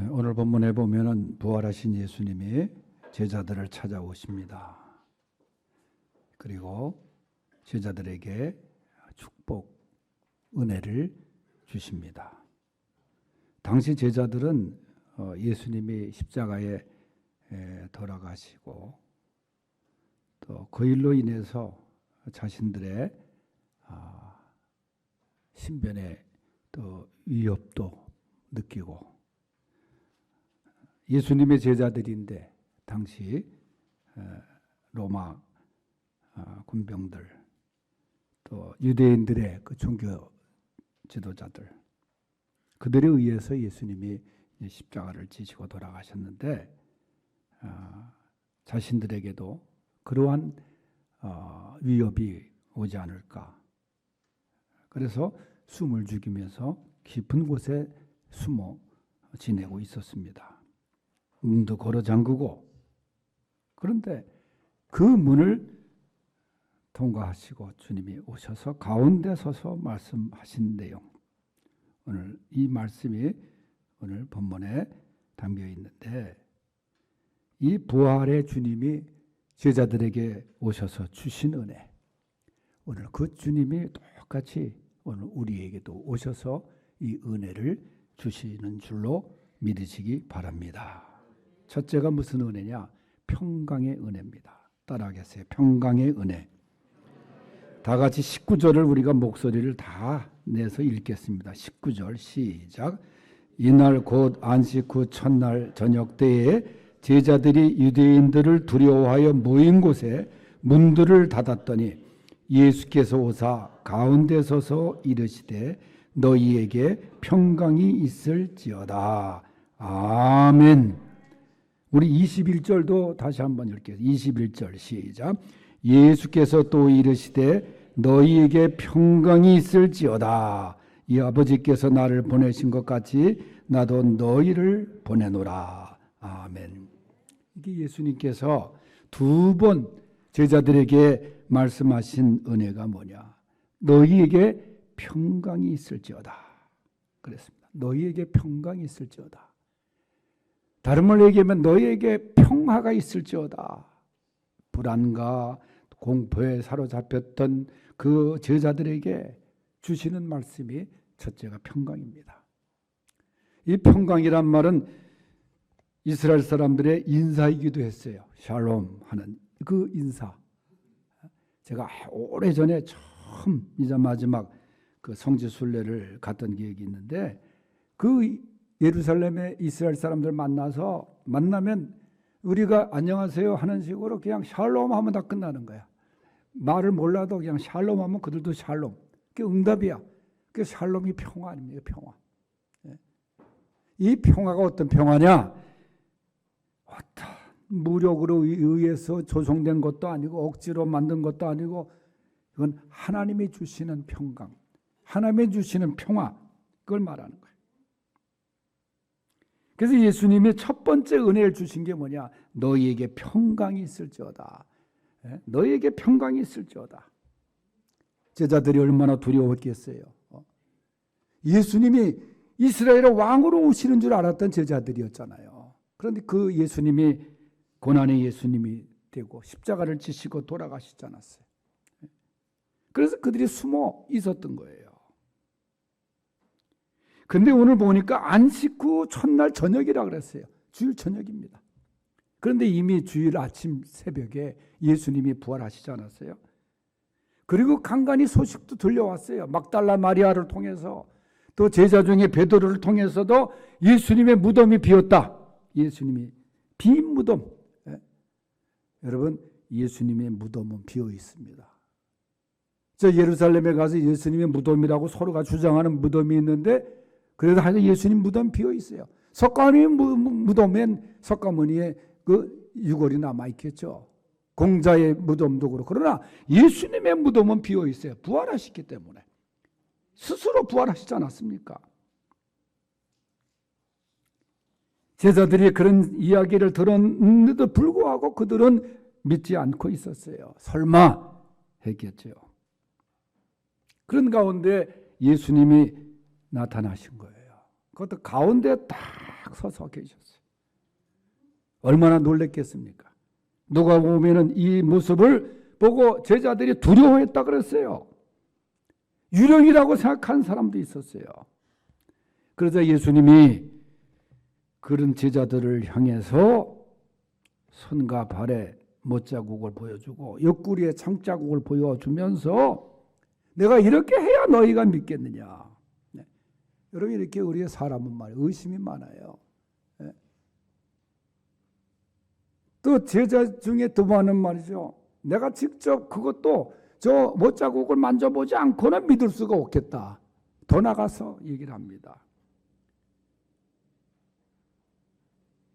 오늘 본문에 보면은 부활하신 예수님이 제자들을 찾아오십니다. 그리고 제자들에게 축복, 은혜를 주십니다. 당시 제자들은 예수님이 십자가에 돌아가시고 또 그 일로 인해서 자신들의 신변에 또 위협도 느끼고, 예수님의 제자들인데 당시 로마 군병들, 또 유대인들의 그 종교 지도자들, 그들에 의해서 예수님이 십자가를 지시고 돌아가셨는데 자신들에게도 그러한 위협이 오지 않을까. 그래서 숨을 죽이면서 깊은 곳에 숨어 지내고 있었습니다. 문도 걸어 잠그고, 그런데 그 문을 통과하시고 주님이 오셔서 가운데 서서 말씀하신 내용, 오늘 이 말씀이 오늘 본문에 담겨 있는데, 이 부활의 주님이 제자들에게 오셔서 주신 은혜, 오늘 그 주님이 똑같이 오늘 우리에게도 오셔서 이 은혜를 주시는 줄로 믿으시기 바랍니다. 첫째가 무슨 은혜냐? 평강의 은혜입니다. 따라하겠어요. 평강의 은혜. 다 같이 19절을 우리가 목소리를 다 내서 읽겠습니다. 19절 시작. 이날 곧 안식 후 첫날 저녁 때에 제자들이 유대인들을 두려워하여 모인 곳에 문들을 닫았더니 예수께서 오사 가운데 서서 이르시되 너희에게 평강이 있을지어다. 아멘. 우리 21절도 다시 한번 읽겠습니다. 21절 시작. 예수께서 또 이르시되 너희에게 평강이 있을지어다. 이 아버지께서 나를 보내신 것 같이 나도 너희를 보내노라. 아멘. 이게 예수님께서 두 번 제자들에게 말씀하신 은혜가 뭐냐? 너희에게 평강이 있을지어다. 그랬습니다. 너희에게 평강이 있을지어다. 다른 말로 얘기하면 너희에게 평화가 있을지어다. 불안과 공포에 사로잡혔던 그 제자들에게 주시는 말씀이 첫째가 평강입니다. 이 평강이란 말은 이스라엘 사람들의 인사이기도 했어요. 샬롬 하는 그 인사. 제가 오래전에 처음 이제 마지막 그 성지 순례를 갔던 기억이 있는데, 그 예루살렘에 이스라엘 사람들 만나면 우리가 안녕하세요 하는 식으로 그냥 샬롬 하면 다 끝나는 거야. 말을 몰라도 그냥 샬롬 하면 그들도 샬롬. 그게 응답이야. 그 샬롬이 평화 아닙니까? 평화. 이 평화가 어떤 평화냐? 어떤 무력으로 의해서 조성된 것도 아니고 억지로 만든 것도 아니고, 이건 하나님이 주시는 평강, 하나님이 주시는 평화, 그걸 말하는 거예요. 그래서 예수님이 첫 번째 은혜를 주신 게 뭐냐? 너희에게 평강이 있을지어다. 너희에게 평강이 있을지어다. 제자들이 얼마나 두려웠겠어요. 예수님이 이스라엘의 왕으로 오시는 줄 알았던 제자들이었잖아요. 그런데 그 예수님이 고난의 예수님이 되고 십자가를 지시고 돌아가시지 않았어요. 그래서 그들이 숨어 있었던 거예요. 근데 오늘 보니까 안식 후 첫날 저녁이라 그랬어요. 주일 저녁입니다. 그런데 이미 주일 아침 새벽에 예수님이 부활하시지 않았어요? 그리고 간간히 소식도 들려왔어요. 막달라 마리아를 통해서, 또 제자 중에 베드로를 통해서도 예수님의 무덤이 비었다. 예수님이 빈 무덤. 여러분, 예수님의 무덤은 비어 있습니다. 저 예루살렘에 가서 예수님의 무덤이라고 서로가 주장하는 무덤이 있는데, 그래도 하여튼 예수님 무덤 비어 있어요. 석가모니 무덤엔 석가모니의 그 유골이 남아 있겠죠. 공자의 무덤도 그렇고. 그러나 예수님의 무덤은 비어 있어요. 부활하셨기 때문에. 스스로 부활하시지 않았습니까? 제자들이 그런 이야기를 들었는데도 불구하고 그들은 믿지 않고 있었어요. 설마 했겠죠. 그런 가운데 예수님이 나타나신 거예요. 그것도 가운데 딱 딱 서서 계셨어요. 얼마나 놀랬겠습니까? 누가 보면은 이 모습을 보고 제자들이 두려워했다 그랬어요. 유령이라고 생각한 사람도 있었어요. 그러자 예수님이 그런 제자들을 향해서 손과 발에 못자국을 보여주고 옆구리에 창자국을 보여주면서 내가 이렇게 해야 너희가 믿겠느냐. 네. 여러분 이렇게 우리의 사람은 말이에요. 의심이 많아요. 네. 또 제자 중에 또 많은 말이죠. 내가 직접 그것도 저 못자국을 만져보지 않고는 믿을 수가 없겠다. 더 나가서 얘기를 합니다.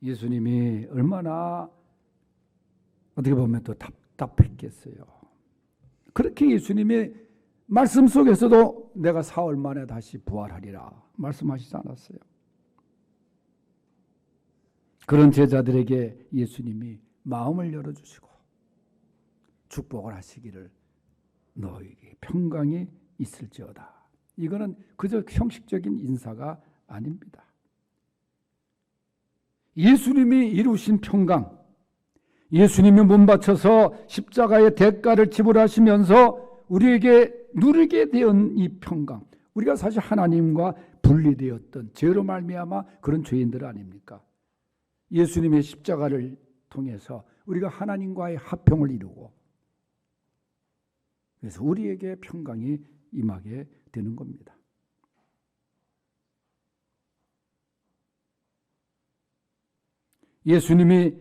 예수님이 얼마나 어떻게 보면 또 답답했겠어요. 그렇게 예수님의 말씀 속에서도 내가 사흘 만에 다시 부활하리라 말씀하시지 않았어요. 그런 제자들에게 예수님이 마음을 열어주시고 축복을 하시기를 너에게 평강이 있을지어다. 이거는 그저 형식적인 인사가 아닙니다. 예수님이 이루신 평강, 예수님이 몸 바쳐서 십자가의 대가를 지불하시면서 우리에게 누리게 된 이 평강, 우리가 사실 하나님과 분리되었던 죄로 말미암아 그런 죄인들 아닙니까? 예수님의 십자가를 통해서 우리가 하나님과의 화평을 이루고 그래서 우리에게 평강이 임하게 되는 겁니다. 예수님이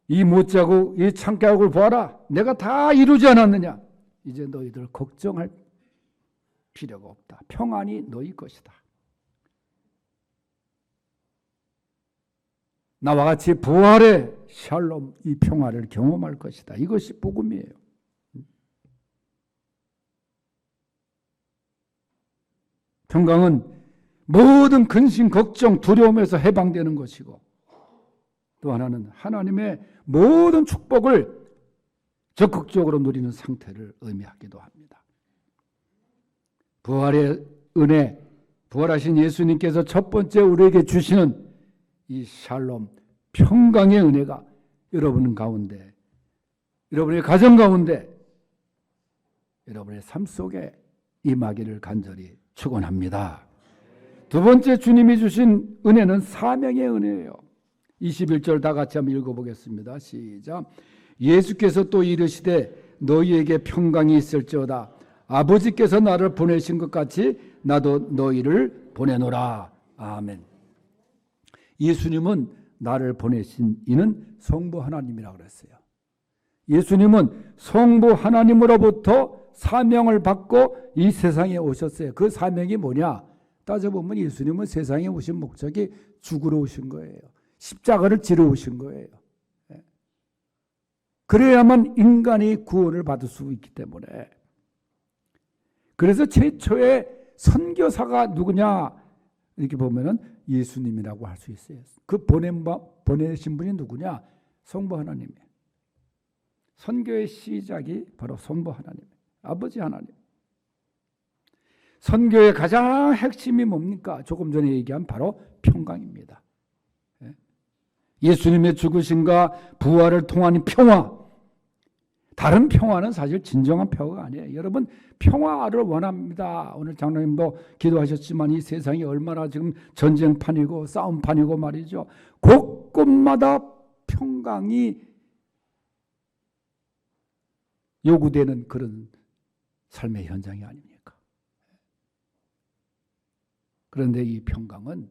이 못자국, 이 창자국을 보아라. 내가 다 이루지 않았느냐. 이제 너희들 걱정할 필요가 없다. 평안이 너희 것이다. 나와 같이 부활의 샬롬, 이 평화를 경험할 것이다. 이것이 복음이에요. 평강은 모든 근심, 걱정, 두려움에서 해방되는 것이고 또 하나는 하나님의 모든 축복을 적극적으로 누리는 상태를 의미하기도 합니다. 부활의 은혜, 부활하신 예수님께서 첫 번째 우리에게 주시는 이 샬롬, 평강의 은혜가 여러분 가운데, 여러분의 가정 가운데, 여러분의 삶 속에 임하기를 간절히 축원합니다. 두 번째 주님이 주신 은혜는 사명의 은혜예요. 21절 다 같이 한번 읽어보겠습니다. 시작. 예수께서 또 이르시되 너희에게 평강이 있을지어다. 아버지께서 나를 보내신 것 같이 나도 너희를 보내노라. 아멘. 예수님은 나를 보내신 이는 성부 하나님이라고 그랬어요. 예수님은 성부 하나님으로부터 사명을 받고 이 세상에 오셨어요. 그 사명이 뭐냐? 따져보면 예수님은 세상에 오신 목적이 죽으러 오신 거예요. 십자가를 지러 오신 거예요. 그래야만 인간이 구원을 받을 수 있기 때문에. 그래서 최초의 선교사가 누구냐? 이렇게 보면은 예수님이라고 할 수 있어요. 그 보내신 분이 누구냐? 성부 하나님이에요. 선교의 시작이 바로 성부 하나님, 아버지 하나님. 선교의 가장 핵심이 뭡니까? 조금 전에 얘기한 바로 평강입니다. 예수님의 죽으심과 부활을 통한 평화. 다른 평화는 사실 진정한 평화가 아니에요. 여러분 평화를 원합니다. 오늘 장로님도 기도하셨지만 이 세상이 얼마나 지금 전쟁판이고 싸움판이고 말이죠. 곳곳마다 평강이 요구되는 그런 삶의 현장이 아닙니까? 그런데 이 평강은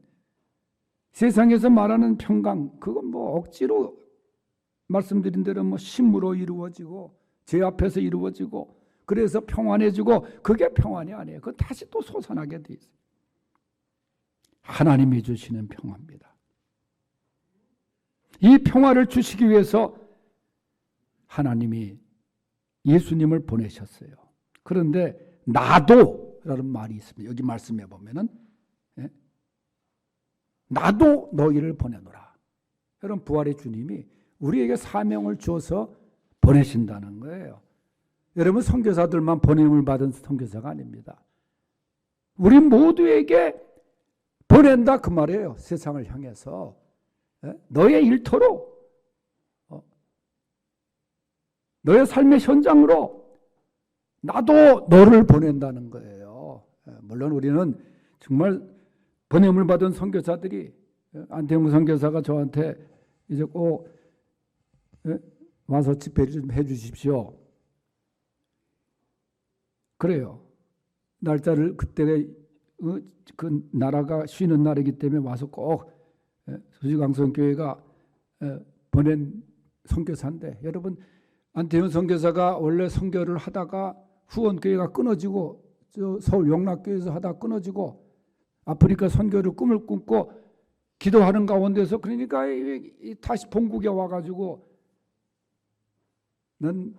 세상에서 말하는 평강, 그건 뭐 억지로 말씀드린 대로 뭐 힘으로 이루어지고 제 앞에서 이루어지고 그래서 평안해지고 그게 평안이 아니에요. 그건 다시 또 솟아나게 돼 있어요. 하나님이 주시는 평화입니다. 이 평화를 주시기 위해서 하나님이 예수님을 보내셨어요. 그런데 나도 라는 말이 있습니다. 여기 말씀해 보면은 나도 너희를 보내노라. 여러분 부활의 주님이 우리에게 사명을 줘서 보내신다는 거예요. 여러분 선교사들만 보냄을 받은 선교사가 아닙니다. 우리 모두에게 보낸다 그 말이에요. 세상을 향해서 너의 일터로, 너의 삶의 현장으로 나도 너를 보낸다는 거예요. 물론 우리는 정말 보냄을 받은 선교사들이, 안태웅 선교사가 저한테 이제 꼭 와서 집회를 좀 해주십시오. 그래요. 날짜를 그때 그 나라가 쉬는 날이기 때문에 와서 꼭 수지강성교회가 보낸 선교사인데, 여러분 안태현 선교사가 원래 선교를 하다가 후원교회가 끊어지고 서울 영락교회에서 하다 끊어지고 아프리카 선교를 꿈을 꾸고 기도하는 가운데서, 그러니까 다시 본국에 와가지고, 난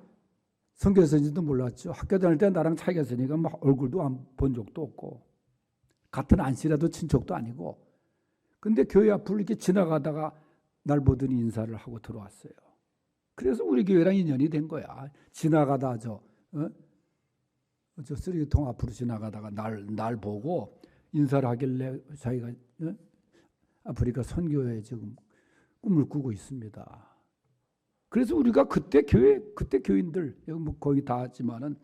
선교사인지도 몰랐죠. 학교 다닐 때 나랑 차이가 있으니까 막 얼굴도 안 본 적도 없고 같은 안씨라도 친척도 아니고, 근데 교회 앞을 이렇게 지나가다가 날 보더니 인사를 하고 들어왔어요. 그래서 우리 교회랑 인연이 된 거야. 지나가다 저 쓰레기통 앞으로 지나가다가 날 보고 인사를 하길래 자기가 아프리카 선교에 지금 꿈을 꾸고 있습니다. 그래서 우리가 그때 교인들, 여기 뭐 거의 다 했지만은,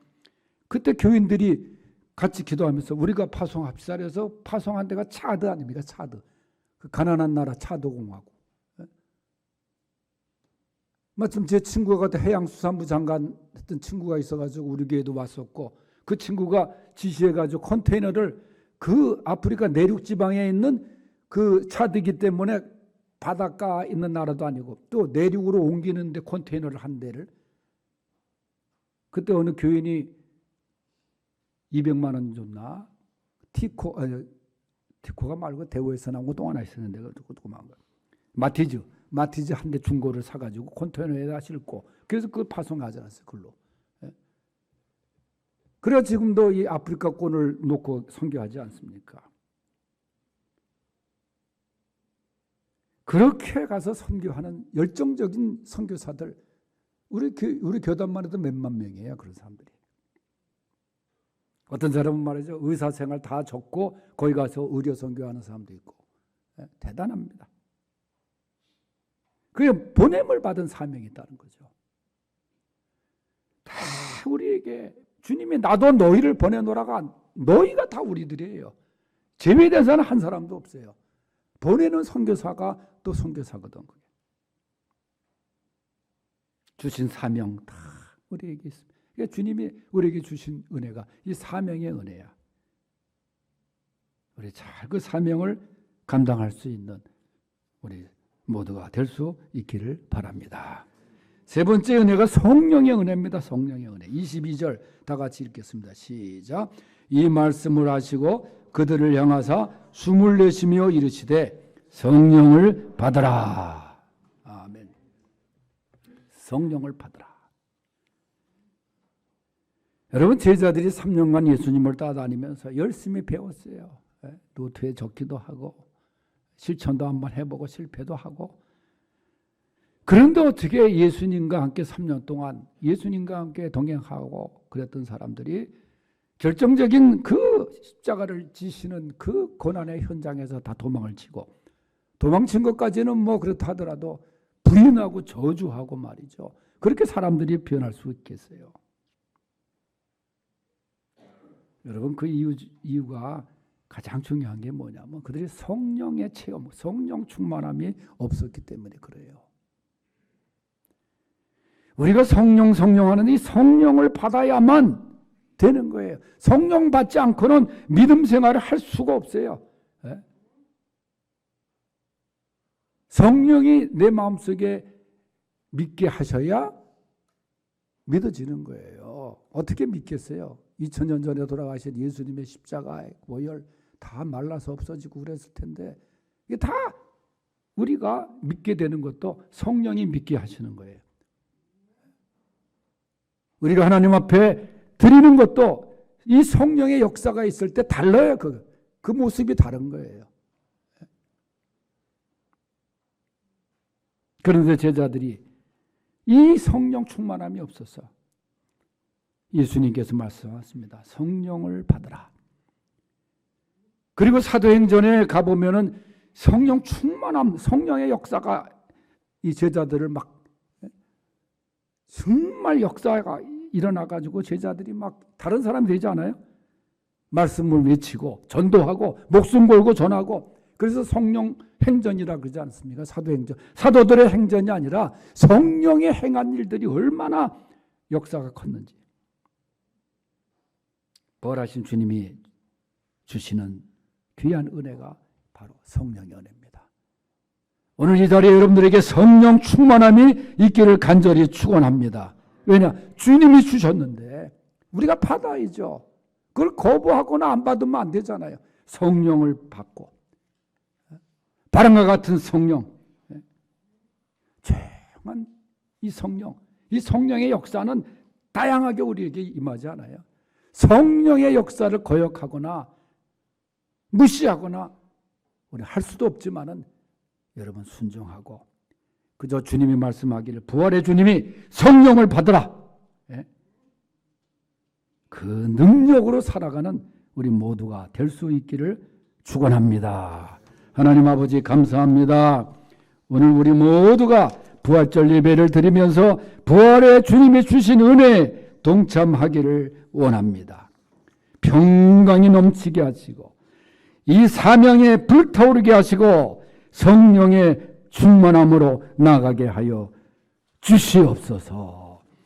그때 교인들이 같이 기도하면서 우리가 파송합시다. 그래서 파송한 데가 차드 아닙니까? 차드. 그 가난한 나라 차도공화국. 마침 제 친구가 해양수산부 장관 했던 친구가 있어가지고 우리 교회도 왔었고, 그 친구가 지시해가지고 컨테이너를 그 아프리카 내륙 지방에 있는 그 차드이기 때문에 바닷가 있는 나라도 아니고 또 내륙으로 옮기는데 컨테이너를 한 대를, 그때 어느 교인이 200만 원 줬나? 티코가 말고 대우에서 나온 거 또 하나 있었는데 그것만 마티즈 한 대 중고를 사가지고 컨테이너에다 싣고, 그래서 그걸 파송하지 않았어요. 글로. 그래서 지금도 이 아프리카권을 놓고 선교하지 않습니까? 그렇게 가서 선교하는 열정적인 선교사들, 우리 교단만 해도 몇만 명이에요. 그런 사람들이. 어떤 사람은 말이죠, 의사생활 다 접고 거기 가서 의료 선교하는 사람도 있고. 대단합니다. 그게 보냄을 받은 사명이 있다는 거죠. 다 우리에게 주님이 나도 너희를 보내노라가, 너희가 다 우리들이에요. 제외된 사람은 한 사람도 없어요. 보내는 선교사가 또 선교사거든. 주신 사명 다 우리에게 있습니다. 그러니까 주님이 우리에게 주신 은혜가 이 사명의 은혜야. 우리 잘 그 사명을 감당할 수 있는 우리 모두가 될 수 있기를 바랍니다. 세 번째 은혜가 성령의 은혜입니다. 성령의 은혜. 22절 다 같이 읽겠습니다. 시작. 이 말씀을 하시고 그들을 향하사 숨을 내쉬며 이르시되 성령을 받으라. 아멘. 성령을 받으라. 여러분, 제자들이 3년간 예수님을 따라다니면서 열심히 배웠어요. 노트에 적기도 하고 실천도 한번 해보고 실패도 하고. 그런데 어떻게 예수님과 함께 3년 동안 예수님과 함께 동행하고 그랬던 사람들이 결정적인 그 십자가를 지시는 그 고난의 현장에서 다 도망을 치고, 도망친 것까지는 뭐 그렇다 하더라도 부인하고 저주하고 말이죠. 그렇게 사람들이 변할 수 있겠어요. 여러분, 그 이유가 가장 중요한 게 뭐냐면 그들이 성령의 체험, 성령 충만함이 없었기 때문에 그래요. 우리가 성령하는 이 성령을 받아야만 되는 거예요. 성령 받지 않고는 믿음 생활을 할 수가 없어요. 성령이 내 마음속에 믿게 하셔야 믿어지는 거예요. 어떻게 믿겠어요? 2000년 전에 돌아가신 예수님의 십자가의 보혈 다 말라서 없어지고 그랬을 텐데, 이게 다 우리가 믿게 되는 것도 성령이 믿게 하시는 거예요. 우리가 하나님 앞에 드리는 것도 이 성령의 역사가 있을 때 달라요. 그 모습이 다른 거예요. 그런데 제자들이 이 성령 충만함이 없어서 예수님께서 말씀하십니다. 성령을 받으라. 그리고 사도행전에 가보면은 성령 충만함, 성령의 역사가 이 제자들을 막 정말 역사가 일어나가지고 제자들이 막 다른 사람이 되지 않아요? 말씀을 외치고 전도하고 목숨 걸고 전하고, 그래서 성령 행전이라 그러지 않습니까? 사도행전. 사도들의 행전이 아니라 성령의 행한 일들이 얼마나 역사가 컸는지. 부활하신 주님이 주시는 귀한 은혜가 바로 성령의 은혜입니다. 오늘 이 자리에 여러분들에게 성령 충만함이 있기를 간절히 축원합니다. 왜냐? 주님이 주셨는데 우리가 받아야죠. 그걸 거부하거나 안 받으면 안 되잖아요. 성령을 받고, 바람과 같은 성령, 조용한 이 성령, 이 성령의 역사는 다양하게 우리에게 임하지 않아요. 성령의 역사를 거역하거나 무시하거나 우리 할 수도 없지만은 여러분 순종하고, 그저 주님이 말씀하기를 부활의 주님이 성령을 받으라, 그 능력으로 살아가는 우리 모두가 될 수 있기를 축원합니다. 하나님 아버지 감사합니다. 오늘 우리 모두가 부활절 예배를 드리면서 부활의 주님이 주신 은혜에 동참하기를 원합니다. 평강이 넘치게 하시고 이 사명에 불타오르게 하시고 성령의 충만함으로 나가게 하여 주시옵소서.